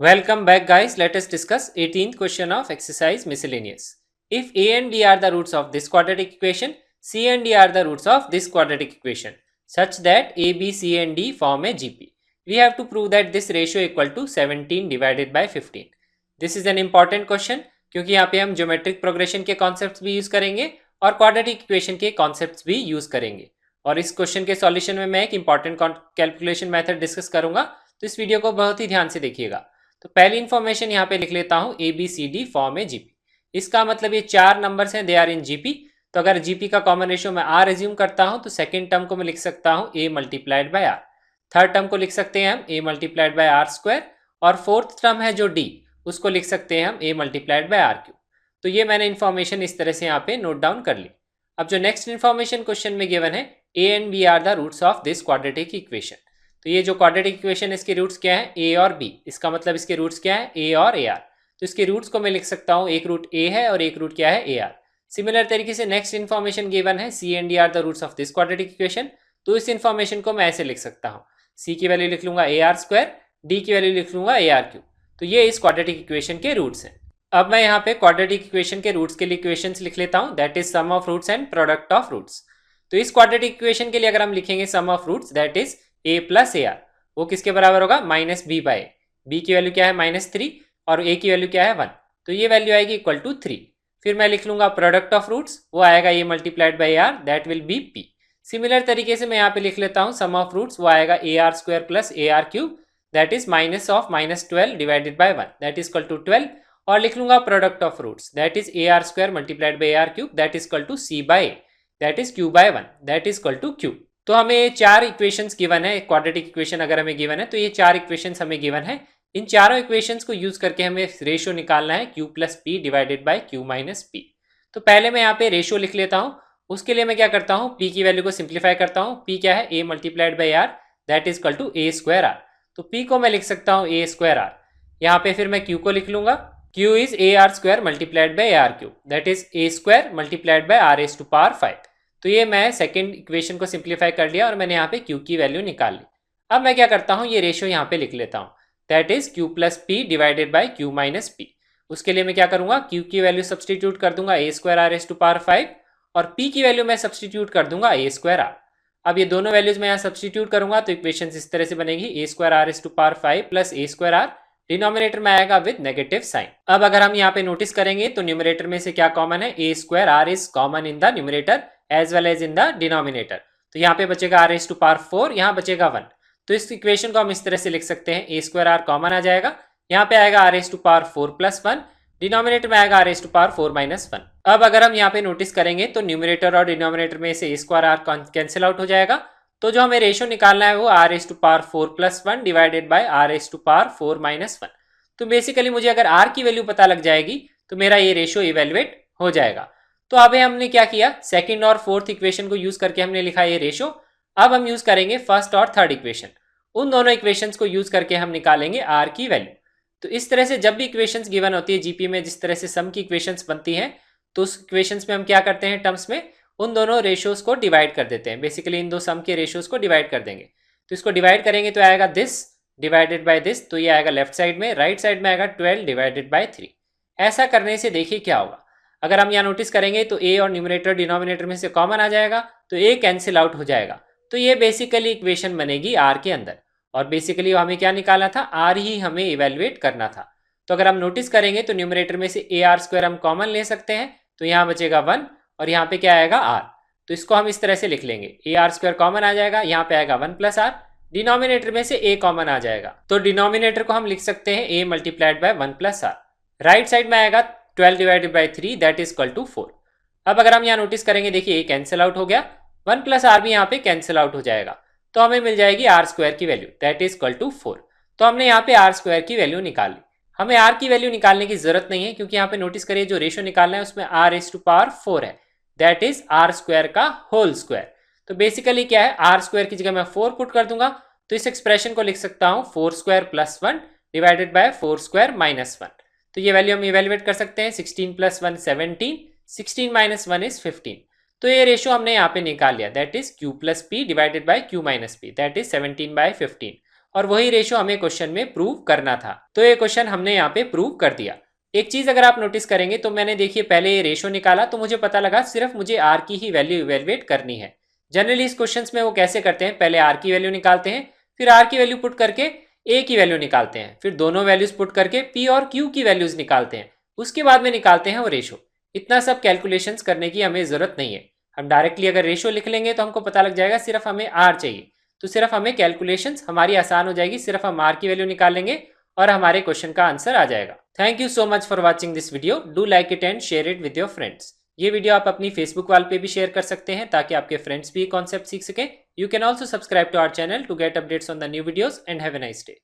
Welcome back guys, let us discuss 18th question of exercise miscellaneous. If a and b are the roots of this quadratic equation, c and d are the roots of this quadratic equation such that a, b, c and d form a GP. We have to prove that this ratio equal to 17 divided by 15. This is an important question क्योंकि यहाँ पे हम geometric progression के concepts भी use करेंगे और quadratic equation के concepts भी यूज करेंगे। और इस क्वेश्चन के सॉल्यूशन में मैं एक इंपॉर्टेंट कैलकुलेशन मेथड डिस्कस करूंगा, तो इस वीडियो को बहुत ही ध्यान से देखिएगा। तो पहली इंफॉर्मेशन यहाँ पे लिख लेता हूँ A B C D form a GP. इसका मतलब ये चार नंबर्स हैं, दे आर इन जीपी। तो अगर जीपी का कॉमन रेशियो मैं आर एज्यूम करता हूँ तो सेकेंड टर्म को मैं लिख सकता हूँ A multiplied by R, third term को लिख सकते हैं हम A multiplied by R square, और फोर्थ टर्म है जो डी उसको लिख सकते हैं हम A multiplied by R cube. तो ये मैंने इन्फॉर्मेशन इस तरह से यहाँ पे नोट डाउन कर ली। अब जो नेक्स्ट इन्फॉर्मेशन क्वेश्चन में गिवन है A and B are the roots of this quadratic equation. तो ये जो क्वाड्रेटिक इक्वेशन है इसके रूट्स क्या है ए और बी, इसका मतलब इसके रूट्स क्या है ए और ए आर। तो इसके रूट्स को मैं लिख सकता हूँ, एक रूट ए है और एक रूट क्या है ए आर। सिमिलर तरीके से नेक्स्ट इन्फॉर्मेशन गिवन है C and D are the roots of this quadratic equation. तो इस इन्फॉर्मेशन को मैं ऐसे लिख सकता हूँ, सी की वैल्यू लिख लूंगा ए आर स्क्वायर, डी की वैल्यू लिख लूंगा ए आर क्यूब। तो ये इस क्वाड्रेटिक इक्वेशन के रूट्स हैं। अब मैं यहाँ पे क्वाड्रेटिक इक्वेशन के रूट्स के लिए इक्वेशंस लिख लेता हूँ, that is sum of roots and product of roots. तो इस क्वाड्रेटिक इक्वेशन के लिए अगर हम लिखेंगे sum of roots that is A plus A R, वो किसके बराबर होगा minus B by A. B की वैल्यू क्या है -3 और ए की वैल्यू क्या है 1, तो ये वैल्यू आएगी इक्वल टू 3। फिर मैं लिख लूंगा प्रोडक्ट ऑफ रूट्स, वो आएगा A multiplied by R, that will be P. Similar तरीके से मैं यहाँ पे लिख लेता हूँ सम ऑफ रूट्स, वो आएगा A R square plus A R cube, that is minus of -12 divided by 1, that is equal to 12। और लिख लूंगा product of roots, that is A R square multiplied by R cube, that is equal to C by A, that is Q by 1, that is equal to Q. तो हमें ये चार equations given है, quadratic equation अगर हमें given है तो ये चार इक्वेशंस हमें गिवन है। इन चारों इक्वेशंस को यूज करके हमें रेशियो निकालना है Q plus P divided by Q minus P. तो पहले मैं यहाँ पे रेशियो लिख लेता हूँ। उसके लिए मैं क्या करता हूँ, पी की वैल्यू को सिंप्लीफाई करता हूँ। पी क्या है A multiplied by R, that is equal to A square R. तो पी को मैं लिख सकता हूँ ए स्क्वायर आर। यहाँ पे फिर मैं क्यू को लिख लूंगा, Q is A R square multiplied by R cube, that is A square multiplied by R as to power 5। तो ये मैं सेकेंड इक्वेशन को सिंप्लीफाई कर लिया और मैंने यहाँ पे क्यू की वैल्यू निकाल ली। अब मैं क्या करता हूँ, ये रेशियो यहाँ पे लिख लेता हूँ, that is Q plus P divided by Q minus P. उसके लिए मैं क्या करूंगा, क्यू की वैल्यू सब्सटीट्यूट कर दूंगा A square R S to power 5, और पी की वैल्यू मैं सब्सटीट्यूट कर दूंगा ए स्क्वायर आर। अब ये दोनों वैल्यूज मैं यहाँ सब्सटीट्यूट करूंगा तो इक्वेशन इस तरह से बनेगी, A square R S to power 5 plus A square R, denominator में आएगा विद नेगेटिव साइन। अब अगर हम यहाँ पे नोटिस करेंगे तो न्यूमरेटर में से क्या कॉमन है, A square R is common in the numerator as well as in the denominator. तो यहाँ पे बचेगा आर एस टू पावर 4, यहाँ बचेगा 1। तो इस इक्वेशन को हम इस तरह से लिख सकते हैं, ए स्क्वायर आर कॉमन आ जाएगा, यहाँ पे आएगा R S to power 4 plus 1, denominator में आएगा R S to power 4 minus 1। अब अगर हम यहाँ पे नोटिस करेंगे तो न्यूमरेटर और डिनोमिनेटर में से A square R cancel out हो जाएगा। तो जो हमें रेशियो निकालना है वो R S to power 4 plus 1 divided by R S to power 4 minus 1। तो बेसिकली मुझे अगर आर की वैल्यू पता लग जाएगी तो मेरा ये रेशियो इवेलुएट हो जाएगा। तो अभी हमने क्या किया, सेकंड और फोर्थ इक्वेशन को यूज करके हमने लिखा ये रेशियो। अब हम यूज करेंगे फर्स्ट और थर्ड इक्वेशन, उन दोनों इक्वेशंस को यूज करके हम निकालेंगे आर की वैल्यू। तो इस तरह से जब भी इक्वेशंस गिवन होती है जीपी में, जिस तरह से सम की इक्वेशंस बनती हैं, तो उस इक्वेशंस में हम क्या करते हैं, टर्म्स में उन दोनों रेशियोज को डिवाइड कर देते हैं। बेसिकली इन दो सम के रेशियोज को डिवाइड कर देंगे। तो इसको डिवाइड करेंगे तो आएगा दिस डिवाइडेड बाय दिस, तो ये आएगा लेफ्ट साइड में, राइट साइड में आएगा 12 डिवाइडेड बाय 3। ऐसा करने से देखिए क्या होगा, अगर हम यहाँ नोटिस करेंगे तो ए और न्यूमरेटर डिनोमिनेटर में से कॉमन आ जाएगा, तो ए कैंसिल आउट हो जाएगा। तो ये बेसिकली इक्वेशन बनेगी आर के अंदर, और बेसिकली हमें क्या निकालना था, आर ही हमें इवेलुएट करना था। तो अगर हम नोटिस करेंगे तो न्यूमरेटर में से ए आर स्क्वायर हम कॉमन ले सकते हैं, तो यहाँ बचेगा 1 और यहाँ पे क्या आएगा आर। तो इसको हम इस तरह से लिख लेंगे, ए आर स्क्वायर कॉमन आ जाएगा, यहाँ पे आएगा 1 प्लस आर, डिनोमिनेटर में से a कॉमन आ जाएगा, तो डिनोमिनेटर को हम लिख सकते हैं a multiplied by 1 plus R. Right side में आएगा 12 divided by 3, that is equal to 4। अब अगर हम यहाँ नोटिस करेंगे, देखिए a कैंसिल आउट हो गया, 1 प्लस आर भी यहाँ पे कैंसिल आउट हो जाएगा, तो हमें मिल जाएगी आर स्क्वायर की value, that is equal to 4। तो हमने यहाँ पे आर स्क्वायर की वैल्यू निकाल ली। हमें आर की वैल्यू निकालने की जरूरत नहीं है, क्योंकि यहाँ पे नोटिस करिए जो रेशियो निकालना है उसमें आर एस टू पावर 4 है, दैट इज आर स्क्वायर का होल स्क्वायर। तो बेसिकली क्या है, आर स्क्वायर की जगह मैं 4 पुट कर दूंगा, तो इस एक्सप्रेशन को लिख सकता हूं 4 square plus 1 divided by 4 square minus 1। तो ये वैल्यू हम इवेलुएट कर सकते हैं, 16 प्लस 1 17, 16 माइनस 1 इज 15। तो ये रेशियो हमने यहाँ पे निकाल लिया, that is Q plus P divided by Q minus P, that is 17 by 15। और वही रेशो हमें क्वेश्चन में प्रूव करना था। तो ये क्वेश्चन हमने यहाँ पे प्रूव कर दिया। एक चीज अगर आप नोटिस करेंगे तो मैंने देखिए पहले ये रेशो निकाला तो मुझे पता लगा सिर्फ मुझे आर की ही वैल्यू इवेलुएट करनी है। जनरली इस क्वेश्चंस में वो कैसे करते हैं, पहले आर की वैल्यू निकालते हैं, फिर आर की वैल्यू पुट करके ए की वैल्यू निकालते हैं, फिर दोनों वैल्यूज पुट करके पी और क्यू की वैल्यूज निकालते हैं, उसके बाद में निकालते हैं वो रेशो। इतना सब कैलकुलेशंस करने की हमें जरूरत नहीं है। हम डायरेक्टली अगर रेशो लिख लेंगे तो हमको पता लग जाएगा सिर्फ हमें आर चाहिए, तो सिर्फ हमें कैलकुलेशंस हमारी आसान हो जाएगी, सिर्फ हम आर की वैल्यू निकाल लेंगे और हमारे क्वेश्चन का आंसर आ जाएगा। Thank you so much for watching this video. Do like it and share it with your friends. ये वीडियो आप अपनी फेसबुक वॉल पे भी शेयर कर सकते हैं ताकि आपके फ्रेंड्स भी कॉन्सेप्ट सीख सकें। You can also subscribe to our channel to get updates on the new videos and have a nice day.